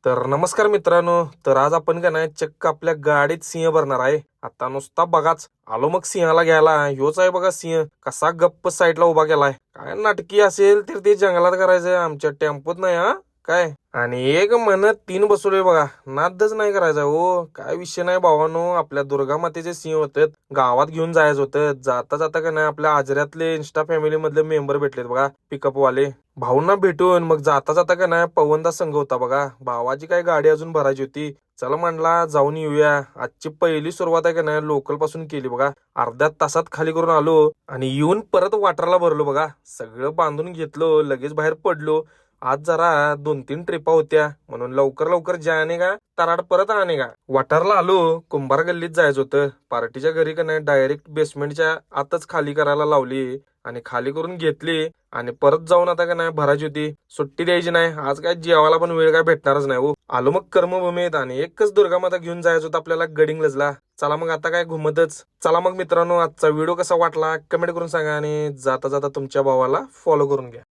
तर नमस्कार मित्रांनो. तर आज आपण का नाही चक्क आपल्या गाडीत सिंह भरणार आहे. आता नुसता बघाच आलो मग सिंहाला घ्यायला. ह्योच आहे बघा सिंह, कसा गप्प साईडला उभा केलाय. काय नाटकी असेल तर ते जंगलात करायचंय, आमच्या टेम्पोत नाही हा. काय आणि एक म्हणत तीन बसवले बघा. नादच नाही करायचा हो, काय विषय नाही भावानो. आपल्या दुर्गा मातेचे सिंह होते, गावात घेऊन जायचं होतं. जाता जाता का नाही आपल्या आजऱ्यातले इन्स्टा फॅमिली मधले मेंबर भेटलेत बघा, पिकअप वाले भाऊंना भेटून. मग जाता जाता का नाही पवनदा संघ होता बघा. भावाची काय गाडी अजून भरायची होती. चला म्हणला जाऊन येऊया. आजची पहिली सुरुवात आहे का नाही लोकल पासून केली बघा. अर्ध्या तासात खाली करून आलो आणि येऊन परत वाटरला भरलो बघा. सगळं बांधून घेतलो, लगेच बाहेर पडलो. आज जरा 2-3 ट्रिपा होत्या म्हणून लवकर लवकर जाने का तराड परत आणे का. वाटारला आलो, कुंभार गल्लीत जायचं होतं. पार्टीच्या घरी का नाही डायरेक्ट बेसमेंटच्या आतच खाली करायला लावली आणि खाली करून घेतली. आणि परत जाऊन आता का नाही भरायची होती. सुट्टी द्यायची नाही आज, काय जेवायला पण वेळ काय भेटणारच नाही हो. आलो मग कर्मभूमीत आणि एकच दुर्गामाता घेऊन जायचं होतं आपल्याला गडिंग्लजला. चला मग आता काय घुमतच चला. मग मित्रांनो, आजचा व्हिडिओ कसा वाटला कमेंट करून सांगा आणि जाता जाता तुमच्या भावाला फॉलो करून घ्या.